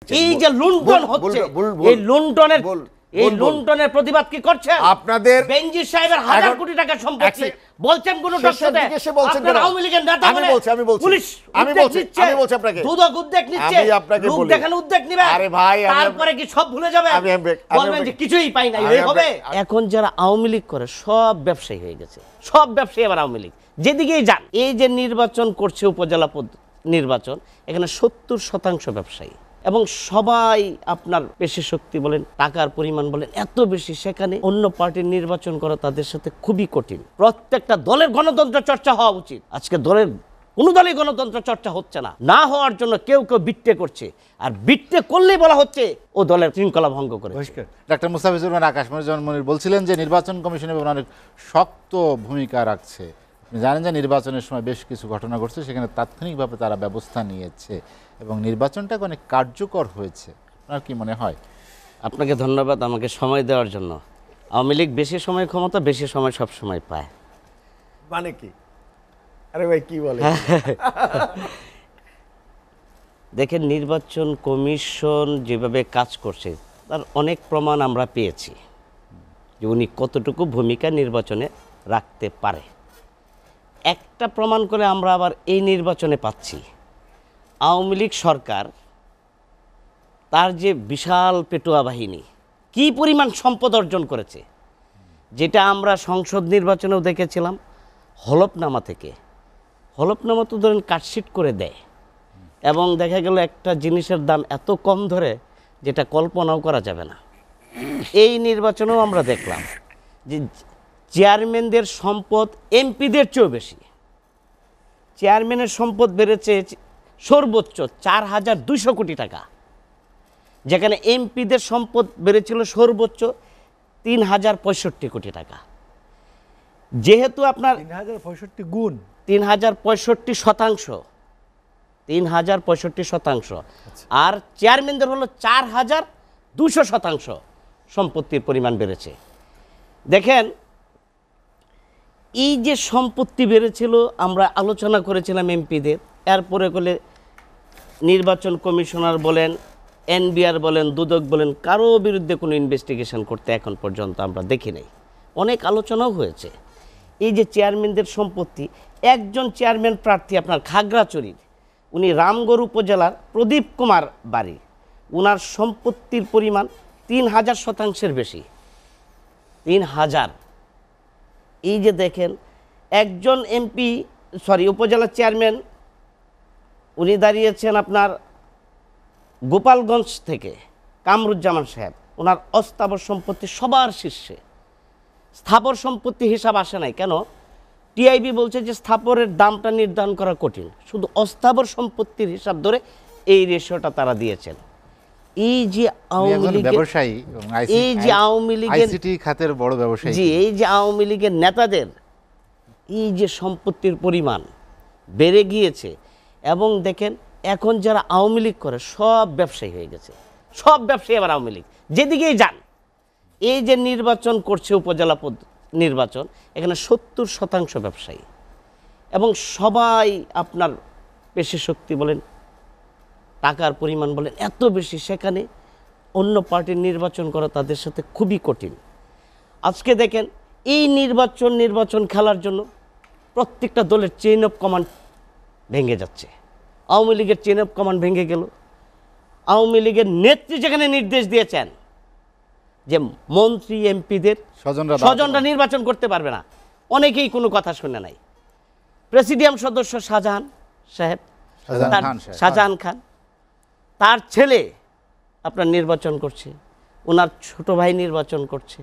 এই যে লুণ্ঠন হচ্ছে, এই লুণ্ঠনের প্রতিবাদ কি করছেন আপনাদের? বেনজির সাহেবের 1000 কোটি টাকা সম্পত্তি বলছেন কোন ডক্টরতে আপনারা আওয়ামী লীগের নেতা বলে পুলিশ আমি বলছি আপনাকে দুদক উদ্যোগ নিচ্ছে, লোক দেখানো উদ্যোগ নেবে। আরে ভাই তারপরে কি সব ভুলে যাবে? বলবেন যে কিছুই পাই নাই, এই হবে? এখন যারা আওয়ামী লীগ করে সব ব্যবসায়ী হয়ে গেছে, সব ব্যবসায়ী আবার আওয়ামী লীগ যেদিকেই যান। এই যে নির্বাচন করছে উপজেলা নির্বাচন, এখানে 70% ব্যবসায়ী এবং সবাই আপনার পেশি শক্তি বলেন, টাকার পরিমাণ বলেন এত বেশি, সেখানে অন্য পার্টির নির্বাচন করা তাদের সাথে খুবই কঠিন। প্রত্যেকটা দলের গণতন্ত্র চর্চা হওয়া উচিত। আজকে দলের কোনো দলই গণতন্ত্র চর্চা হচ্ছে না, না হওয়ার জন্য কেউ কেউ বিট্টে করছে, আর বিট্টে করলেই বলা হচ্ছে ও দলের শৃঙ্খলা ভঙ্গ করে। ডাক্তার মুস্তাফিজুর রহমান আকাশমণি মনির বলছিলেন যে নির্বাচন কমিশন অনেক শক্ত ভূমিকা রাখছে। আপনি জানেন যে নির্বাচনের সময় বেশ কিছু ঘটনা ঘটছে, সেখানে তাৎক্ষণিকভাবে তারা ব্যবস্থা নিয়েছে এবং নির্বাচনটা অনেক কার্যকর হয়েছে। আপনার কি মনে হয়? আপনাকে ধন্যবাদ আমাকে সময় দেওয়ার জন্য। আওয়ামী লীগ বেশি সময় ক্ষমতা, বেশি সময় সব সময় পায় মানে কি? আরে ভাই কি বলে? দেখেন, নির্বাচন কমিশন যেভাবে কাজ করছে তার অনেক প্রমাণ আমরা পেয়েছি যে উনি কতটুকু ভূমিকা নির্বাচনে রাখতে পারে। একটা প্রমাণ করে আমরা আবার এই নির্বাচনে পাচ্ছি, আওয়ামী লীগ সরকার তার যে বিশাল পেটুয়া বাহিনী কি পরিমাণ সম্পদ অর্জন করেছে, যেটা আমরা সংসদ নির্বাচনেও দেখেছিলাম। হলফনামা থেকে, হলফনামা তো ধরেন কাটশিট করে দেয় এবং দেখা গেল একটা জিনিসের দাম এত কম ধরে যেটা কল্পনাও করা যাবে না। এই নির্বাচনেও আমরা দেখলাম যে চেয়ারম্যানদের সম্পদ এমপিদের চেয়েও বেশি। চেয়ারম্যানের সম্পদ বেড়েছে সর্বোচ্চ 4200 কোটি টাকা, যেখানে এমপিদের সম্পদ বেড়েছিল সর্বোচ্চ 3065 কোটি টাকা। যেহেতু আপনার 3065 গুণ 3065%, আর চেয়ারম্যানদের হলো 4200% সম্পত্তির পরিমাণ বেড়েছে। দেখেন, এই যে সম্পত্তি বেড়েছিল আমরা আলোচনা করেছিলাম এমপিদের, এরপরে বলে নির্বাচন কমিশনার বলেন, এনবিআর বলেন, দুদক বলেন, কারো বিরুদ্ধে কোনো ইনভেস্টিগেশন করতে এখন পর্যন্ত আমরা দেখি নাই। অনেক আলোচনাও হয়েছে। এই যে চেয়ারম্যানদের সম্পত্তি, একজন চেয়ারম্যান প্রার্থী আপনার খাগড়াছড়ির, উনি রামগড় উপজেলার প্রদীপ কুমার বাড়ি, ওনার সম্পত্তির পরিমাণ 3000% বেশি। 3000। এই যে দেখেন, একজন উপজেলা চেয়ারম্যান উনি দাঁড়িয়েছেন আপনার গোপালগঞ্জ থেকে, কামরুজ্জামান সাহেব, ওনার অস্থাবর সম্পত্তি সবার শীর্ষে। স্থাবর সম্পত্তি হিসাব আসে নাই কেন? টিআইবি বলছে যে স্থাবরের দামটা নির্ধারণ করা কঠিন, শুধু অস্থাবর সম্পত্তির হিসাব ধরে এই রেশিওটা তারা দিয়েছেন। এই যে আওয়ামী লীগের ব্যবসায়ী, এই যে আওয়ামী লীগের আইসিটি খাতের বড় ব্যবসায়ী, জি, এই যে আওয়ামী লীগের নেতাদের এই যে সম্পত্তির পরিমাণ বেড়ে গিয়েছে, এবং দেখেন এখন যারা আওয়ামী লীগ করে সব ব্যবসায়ী হয়ে গেছে, সব ব্যবসায়ী আবার আওয়ামী লীগ যেদিকেই যান। এই যে নির্বাচন করছে উপজেলা নির্বাচন, এখানে 70% ব্যবসায়ী এবং সবাই আপনার পেশি শক্তি বলেন, টাকার পরিমাণ বলেন এত বেশি, সেখানে অন্য পার্টির নির্বাচন করা তাদের সাথে খুবই কঠিন। আজকে দেখেন, এই নির্বাচন খেলার জন্য প্রত্যেকটা দলের চেইন অফ কমান্ড ভেঙে যাচ্ছে। আওয়ামী লীগের চেইন অফ কমান্ড ভেঙে গেল। আওয়ামী লীগের নেত্রী যেখানে নির্দেশ দিয়েছেন যে মন্ত্রী এমপিদের স্বজনরা নির্বাচন করতে পারবে না, অনেকেই কোনো কথা শুনে নাই। প্রেসিডিয়াম সদস্য শাহজাহান খান, তার ছেলে আপনার নির্বাচন করছে, ওনার ছোট ভাই নির্বাচন করছে,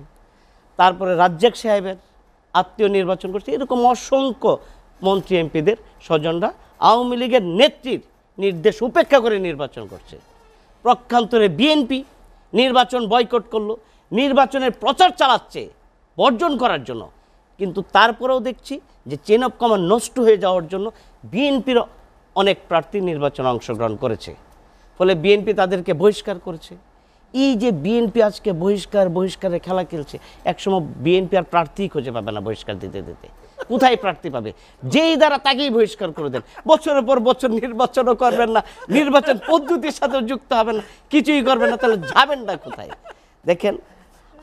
তারপরে রাজ্জাক সাহেবের আত্মীয় নির্বাচন করছে। এরকম অসংখ্য মন্ত্রী এমপিদের স্বজনরা আওয়ামী লীগের নেত্রীর নির্দেশ উপেক্ষা করে নির্বাচন করছে। পক্ষান্তরে বিএনপি নির্বাচন বয়কট করলো, নির্বাচনের প্রচার চালাচ্ছে বর্জন করার জন্য, কিন্তু তারপরেও দেখছি যে চেইন অফ কমান্ড নষ্ট হয়ে যাওয়ার জন্য বিএনপির অনেক প্রার্থী নির্বাচনে অংশগ্রহণ করেছে, ফলে বিএনপি তাদেরকে বহিষ্কার করেছে। এই যে বিএনপি আজকে বহিষ্কারে খেলা খেলছে, একসময় বিএনপি আর প্রার্থী খুঁজে পাবে না বহিষ্কার দিতে দিতে। কোথায় প্রার্থী পাবে? যেই দ্বারা তাকেই বহিষ্কার করে দেন। বছরের পর বছর নির্বাচনও করবেন না, নির্বাচন পদ্ধতির সাথে যুক্ত হবেন না, কিছুই করবেন না, তাহলে যাবেন না কোথায়? দেখেন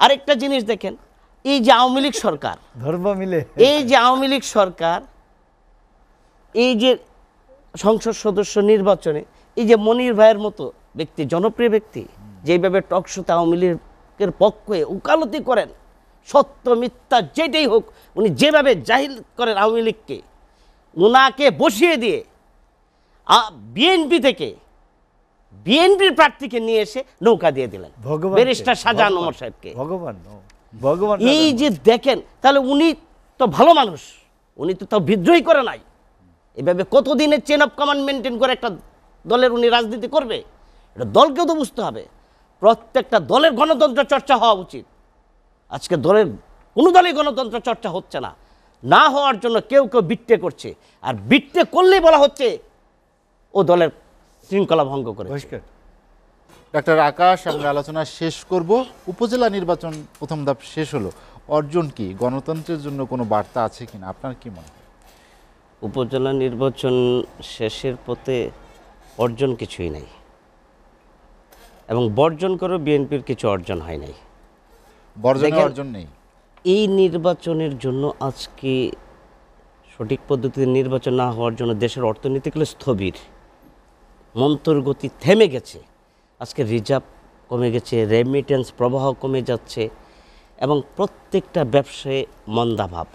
আরেকটা জিনিস দেখেন, এই যে আওয়ামী লীগ সরকার, ধর্ম মিলে এই যে আওয়ামী লীগ সরকার, এই যে সংসদ সদস্য নির্বাচনে এই যে মনির ভাইয়ের মতো ব্যক্তি, জনপ্রিয় ব্যক্তি, যেভাবে টকশোতে আওয়ামী লীগের পক্ষে উকালতি করেন, সত্য মিথ্যা যেটাই হোক উনি যেভাবে জাহিল করেন আওয়ামী লীগকে, উনাকে বসিয়ে দিয়ে বিএনপি থেকে বিএনপির প্রার্থীকে নিয়ে এসে নৌকা দিয়ে দিলেন ভগবান ব্যারিস্টার শাহজাহান ওমর সাহেবকে। ভগবান ভগবান এই যে দেখেন, তাহলে উনি তো ভালো মানুষ, উনি তো তাও বিদ্রোহী করে নাই। এভাবে কতদিনের চেন অফ কমান্ড মেনটেন করে একটা দলের উনি রাজনীতি করবে? এটা দলকেও তো বুঝতে হবে। প্রত্যেকটা দলের গণতন্ত্র চর্চা হওয়া উচিত। আজকে দলের কোনো দলই গণতন্ত্র চর্চা হচ্ছে না, না হওয়ার জন্য কেউ কেউ বিট্টে করছে, আর বিট্টে করলেই বলা হচ্ছে ও দলের শৃঙ্খলা ভঙ্গ করে। বহিষ্কার। ডাক্তার আকাশ, আমরা আলোচনা শেষ করব। উপজেলা নির্বাচন প্রথম ধাপ শেষ হলো, অর্জন কি? গণতন্ত্রের জন্য কোনো বার্তা আছে কিনা, আপনার কি মনে হয়? উপজেলা নির্বাচন শেষের পথে অর্জন কিছুই নাই, এবং বর্জন করেও বিএনপির কিছু অর্জন হয় নাই। বর্জনে দেখেন, অর্জন নেই। এই নির্বাচনের জন্য আজকে সঠিক পদ্ধতিতে নির্বাচন না হওয়ার জন্য দেশের অর্থনীতিগুলো স্থবির, মন্তর গতি থেমে গেছে। আজকে রিজার্ভ কমে গেছে, রেমিটেন্স প্রবাহ কমে যাচ্ছে, এবং প্রত্যেকটা ব্যবসায় মন্দাভাব।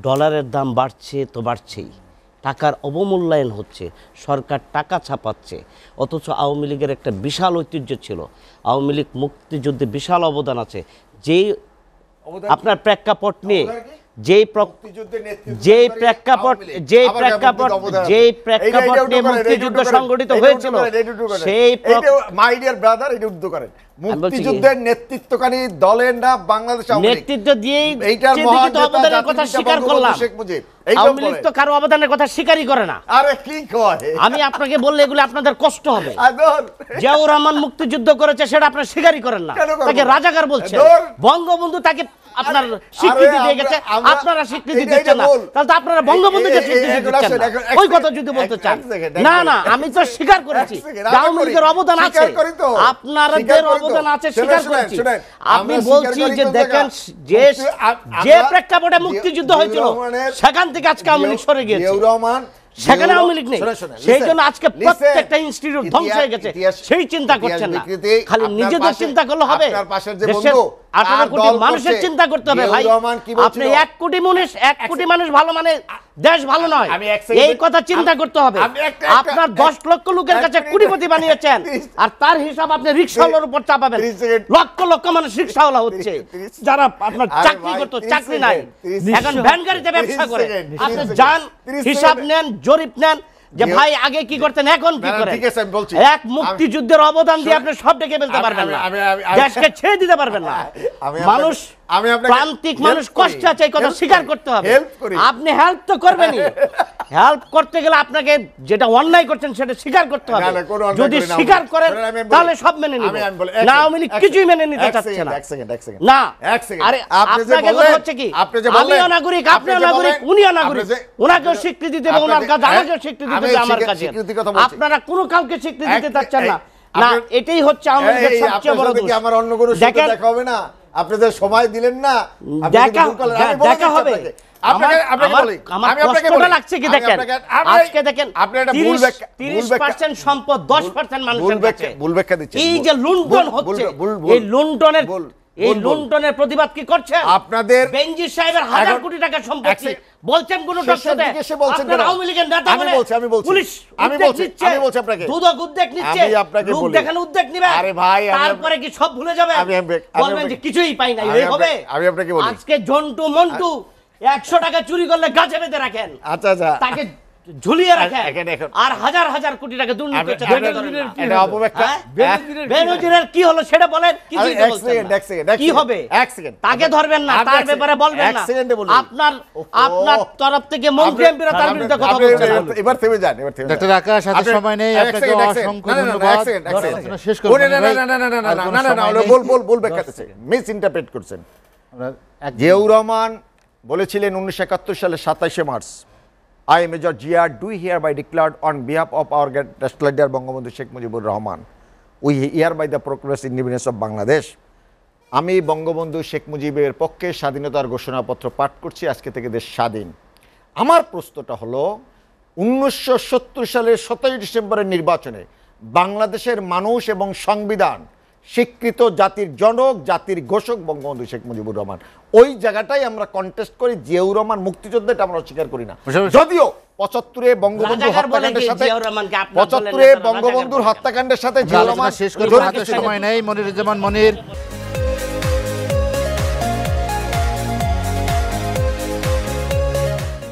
ডলারের দাম বাড়ছে তো বাড়ছেই, টাকার অবমূল্যায়ন হচ্ছে, সরকার টাকা ছাপাচ্ছে। অথচ আওয়ামী লীগের একটা বিশাল ঐতিহ্য ছিল, আওয়ামী লীগ মুক্তিযুদ্ধে বিশাল অবদান আছে। যেই আপনার প্রেক্ষাপট নিয়ে যেই প্রেক্ষাপট নিয়ে মুক্তিযুদ্ধ সংগঠিত হয়েছিল, সেই মাই ডিয়ার ব্রাদার, এটা উদ্ধ করেন মুক্তিযুদ্ধের নেতৃত্বকারী দলের না বাংলাদেশ নেতৃত্ব দিয়েই এইটার চিন্তিত অবদানের কথা স্বীকার করলাম। শেখ মুজিব আওয়ামী লীগ তো কারো অবদানের কথা স্বীকারই করে না। আরে কি কয়, আমি আপনাকে বললে এগুলো আপনাদের কষ্ট হবে। আদর জিয়াউর রহমান মুক্তিযুদ্ধ করেছে, সেটা আপনারা স্বীকারই করেন না, কেন করবো তাকে না? রাজাকার বলছেন। ধর। বঙ্গবন্ধু তাকে আপনার স্বীকৃতি দিয়ে গেছে, আপনারা স্বীকৃতি দিচ্ছেন না, তাহলে তো আপনারা বঙ্গবন্ধুকে স্বীকৃতি দিচ্ছেন না। ওই কথা যদি বলতে চান, না না, আমি তো স্বীকার করেছি আওয়ামী লীগের অবদান আছে, আপনাদের অবদান আছে, স্বীকার করেছি। আপনি বলছি যে দেখেন, যে প্রেক্ষাপটে মুক্তিযুদ্ধ হয়েছিল সেখান থেকে আজকে আওয়ামী লীগ সরে গিয়েছে, সেখানে আওয়ামী লীগ নেই। সেই জন্য আজকে প্রত্যেকটা ইনস্টিটিউট ধ্বংস হয়ে গেছে, সেই চিন্তা করছেন না। খালি নিজেদের চিন্তা করলে হবে, দেশের 18 কোটি মানুষের চিন্তা করতে হবে। ভাই আপনি 1 কোটি মানুষ ভালো মানে দেশ ভালো নয়, এই কথা চিন্তা করতে হবে। আপনার 10 লক্ষ লোকের কাছে কোটিপতি বানিয়েছেন, আর তার হিসাব আপনি রিকশাওয়ালার উপর চাপাবেন। লক্ষ লক্ষ মানুষ রিকশাওয়ালা হচ্ছে, যারা আপনার চাকরি করতো চাকরি নাই, এখন ভ্যান গাড়িতে ব্যবসা করে। আপনি যান, হিসাব নেন, জরিপ নেন যে ভাই আগে কি করতেন, এখন কি করেন। এক মুক্তিযুদ্ধের অবদান দিয়ে আপনি সব ডেকে ফেলতে পারবেন না, দেশকে ছেড়ে দিতে পারবেন না। মানুষ, প্রান্তিক মানুষ কষ্ট আছে, এই কথা স্বীকার করতে হবে। আপনি হেল্প তো করবেনই, হেল্প করতে গেলে আপনাকে যেটা অন্যায় করছেন সেটা স্বীকার করতে হবে। যদি স্বীকার করেন তাহলে সব মেনে নিব, না আওয়ামী লীগ কিছুই মেনে নিতে চাচ্ছে না। না, আরে আপনাকে কথা হচ্ছে কি, আমিও নাগরিক, আপনিও নাগরিক, উনিও নাগরিক, ওনাকেও স্বীকৃতি দেবে ওনার কাজ, আমাকেও স্বীকৃতি দেবে আমার কাছে। আপনারা কোনো কাউকে স্বীকৃতি দিতে চাচ্ছেন না, না এটাই হচ্ছে আওয়ামী লীগের সবচেয়ে বড় দোষ। আমার অন্য কোনো সুযোগ দেখা হবে না, আপনাদের সময় দিলেন না, দেখা হবে। আজকে দেখেন 30% সম্পদ 10% মানুষের কাছে। এই যে লুণ্ঠন হচ্ছে, এই লুণ্ঠনের প্রতিবাদ কি করছেন আপনাদের? বেনজির সাহেবের 1000 কোটি টাকা সম্পত্তি বলছেন কোন ডক্টরে, আপনারা আওয়ামী লীগের নেতা বলে পুলিশ আপনাকে দুদক উদ্যোগ নিচ্ছে, লোক দেখানো উদ্যোগ নিবে। আরে ভাই, তারপরে কি সব ভুলে যাবে, বলবেন যে কিছুই পাই নাই, এই হবে? আমি আপনাকে বলি, আজকে জন্টু মন্টু 100 টাকা চুরি করলে গাছে বেঁধে রাখেন, আচ্ছা আচ্ছা তাকে ঝুলিয়ে রাখেন, আর হাজার হাজার কোটি টাকা দুর্নীতি করছে। বেনজিরের কি হলো সেটা বলেন, কি হবে তাকে ধরবেন না, তার ব্যাপারে বলবেন না। আপনার তরফ থেকে মন্ত্রী এমপিরা তার বিরুদ্ধে কথা বলছেন। এবার থেমে যান, এবার থেমে যান। ডাক্তার আকাশ, হাতে সময় নেই, আপনাকে অসংখ্য ধন্যবাদ। শেষ করব না, বল ব্যাখ্যা করছেন, মিস ইন্টারপ্রেট করছেন। জিয়াউর রহমান বলেছিলেন 1971 সালের 27শে March, I Major Zia do hereby declared on behalf of our great leader Bangabandhu Sheikh Mujibur Rahman, we hereby the progress independence of Bangladesh. আমি বঙ্গবন্ধু শেখ মুজিবের পক্ষে স্বাধীনতার ঘোষণাপত্র পাঠ করছি, আজকে থেকে দেশ স্বাধীন। আমার প্রশ্নটা হলো 1970 সালের 17 ডিসেম্বরের নির্বাচনে বাংলাদেশের মানুষ এবং সংবিধান স্বীকৃত জাতির জনক, জাতির ঘোষক বঙ্গবন্ধু শেখ মুজিবুর রহমান, ওই জায়গাটাই আমরা কন্টেস্ট করি। জিয়াউর রহমান মুক্তিযোদ্ধা, এটা আমরা অস্বীকার করি না। যদিও 75-এ বঙ্গবন্ধুর হত্যাকাণ্ডের সাথে 75-এ বঙ্গবন্ধুর হত্যাকাণ্ডের সাথে জিয়াউর রহমান শেষ করে সময় নেই। মনিরুজ্জামান মনির